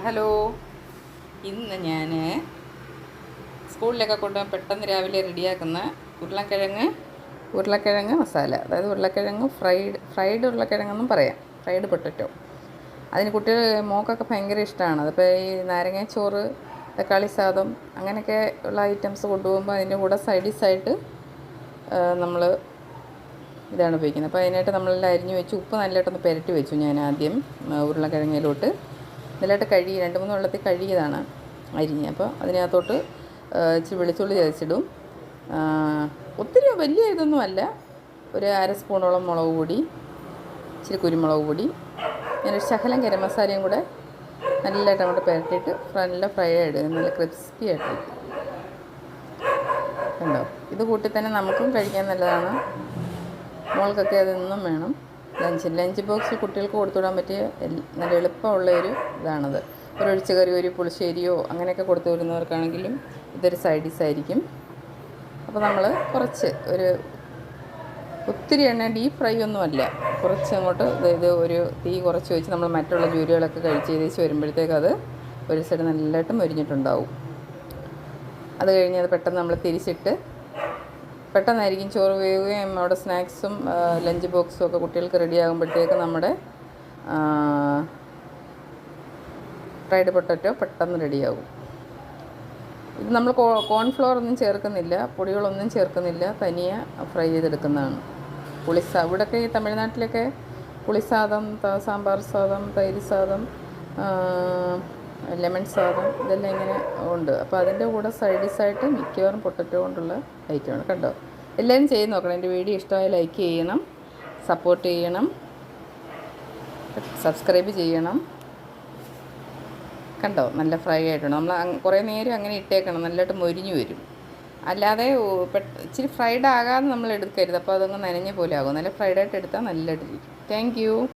Hello. ഇന്ന് ഞാൻ സ്കൂളിലൊക്കെ കൊണ്ടുപോകാൻ പെട്ടെന്ന് രാവിലെ റെഡിയാക്കുന്ന ഉരുളക്കിഴങ്ങ് മസാല, അതായത് ഉരുളക്കിഴങ്ങ് ഫ്രൈഡ് ഉരുളക്കിഴങ്ങെന്നും പറയാം, ഫ്രൈഡ് പൊട്ടറ്റോ. അതിന് മോൾക്കൊക്കെ ഭയങ്കര ഇഷ്ടമാണ്. അതിപ്പോൾ ഈ നാരങ്ങാച്ചോറ്, തക്കാളി സാദം അങ്ങനെയൊക്കെ ഉള്ള ഐറ്റംസ് കൊണ്ടുപോകുമ്പോൾ അതിൻ്റെ കൂടെ സൈഡ് ഡിഷായിട്ട് നമ്മൾ ഇതാണ് ഉപയോഗിക്കുന്നത്. അപ്പോൾ അതിനായിട്ട് നമ്മളെല്ലാം അരിഞ്ഞ് വെച്ച് ഉപ്പ് നല്ലതായിട്ടൊന്ന് പുരട്ടി വെച്ചു. ഞാൻ ആദ്യം ഉരുളക്കിഴങ്ങിലോട്ട് നല്ലതായിട്ട് കഴുകി 2-3 വെള്ളത്തിൽ കഴുകിയതാണ് അരിഞ്ഞ്. അപ്പോൾ അതിനകത്തോട്ട് ഇച്ചിരി വെളുത്തുള്ളി ചതച്ചിടും. ഒത്തിരി വലിയ ഇതൊന്നും അല്ല, ഒരു 1/2 സ്പൂണോളം മുളക് പൊടി, ഇച്ചിരി കുരുമുളക് പൊടി, ഞാനൊരു ശകലം ഗരം മസാലയും കൂടെ നല്ലതായിട്ട് അങ്ങോട്ട് പുരട്ടിയിട്ട് നല്ല ഫ്രൈ ആയിട്ട് നല്ല ക്രിസ്പി ആയിട്ട് കണ്ടോ. ഇത് കൂട്ടി തന്നെ നമുക്കും കഴിക്കാൻ നല്ലതാണ്. മോൾക്കൊക്കെ അതൊന്നും വേണം. ലഞ്ച് ബോക്സിൽ കുട്ടികൾക്ക് കൊടുത്തുവിടാൻ പറ്റിയ നല്ല എളുപ്പമുള്ളൊരു ഇതാണത്. ഒരു ഒഴിച്ച് കറി, ഒരു പുളിശ്ശേരിയോ അങ്ങനെയൊക്കെ കൊടുത്തു വിടുന്നവർക്കാണെങ്കിലും ഇതൊരു സൈഡ് ഡിഷായിരിക്കും. അപ്പോൾ നമ്മൾ കുറച്ച് ഒത്തിരി ഡീപ്പ് ഫ്രൈ ഒന്നുമല്ല, കുറച്ച് അങ്ങോട്ട് അതായത് ഒരു തീ കുറച്ച് വെച്ച് നമ്മൾ മറ്റുള്ള ജോലികളൊക്കെ കഴിച്ച് ഏകദേശം വരുമ്പോഴത്തേക്ക് അത് ഒരു സൈഡ് നല്ലതായിട്ട് മൊരിഞ്ഞിട്ടുണ്ടാവും. അത് കഴിഞ്ഞ് അത് പെട്ടെന്ന് നമ്മൾ തിരിച്ചിട്ട് പെട്ടെന്നായിരിക്കും ചോറ് വേവുകയും അവിടെ സ്നാക്സും ലഞ്ച് ബോക്സും ഒക്കെ കുട്ടികൾക്ക് റെഡി ആകുമ്പോഴത്തേക്ക് നമ്മുടെ ഫ്രൈഡ് പൊട്ടറ്റോ പെട്ടെന്ന് റെഡിയാകും. ഇത് നമ്മൾ കോൺഫ്ലവർ ഒന്നും ചേർക്കുന്നില്ല, പൊടികളൊന്നും ചേർക്കുന്നില്ല, തനിയെ ഫ്രൈ ചെയ്തെടുക്കുന്നതാണ്. ഇവിടെയൊക്കെ ഈ തമിഴ്നാട്ടിലൊക്കെ പുളിസാദം, സാമ്പാർ സാദം, തൈര് സാദം, ലെമൺ സാദം ഇതെല്ലാം ഇങ്ങനെ ഉണ്ട്. അപ്പോൾ അതിൻ്റെ കൂടെ സൈഡ് ഡിഷായിട്ട് മിക്കവാറും പൊട്ടറ്റോ കൊണ്ടുള്ള ഐറ്റമാണ്. കണ്ടോ, എല്ലാവരും ചെയ്ത് നോക്കണം. എൻ്റെ വീഡിയോ ഇഷ്ടമായി ലൈക്ക് ചെയ്യണം, സപ്പോർട്ട് ചെയ്യണം, സബ്സ്ക്രൈബ് ചെയ്യണം. കണ്ടോ, നല്ല ഫ്രൈ ആയിട്ടുണ്ട്. നമ്മൾ കുറേ നേരം അങ്ങനെ ഇട്ടേക്കണം, നല്ലതായിട്ട് മൊരിഞ്ഞ് വരും. അല്ലാതെ ഇച്ചിരി ഫ്രൈഡ് ആകാതെ നമ്മൾ എടുക്കരുത്, അപ്പോൾ അതങ്ങ് നനഞ്ഞ പോലെ ആകും. നല്ല ഫ്രൈഡായിട്ട് എടുത്താൽ നല്ലതായിട്ടിരിക്കും. Thank you.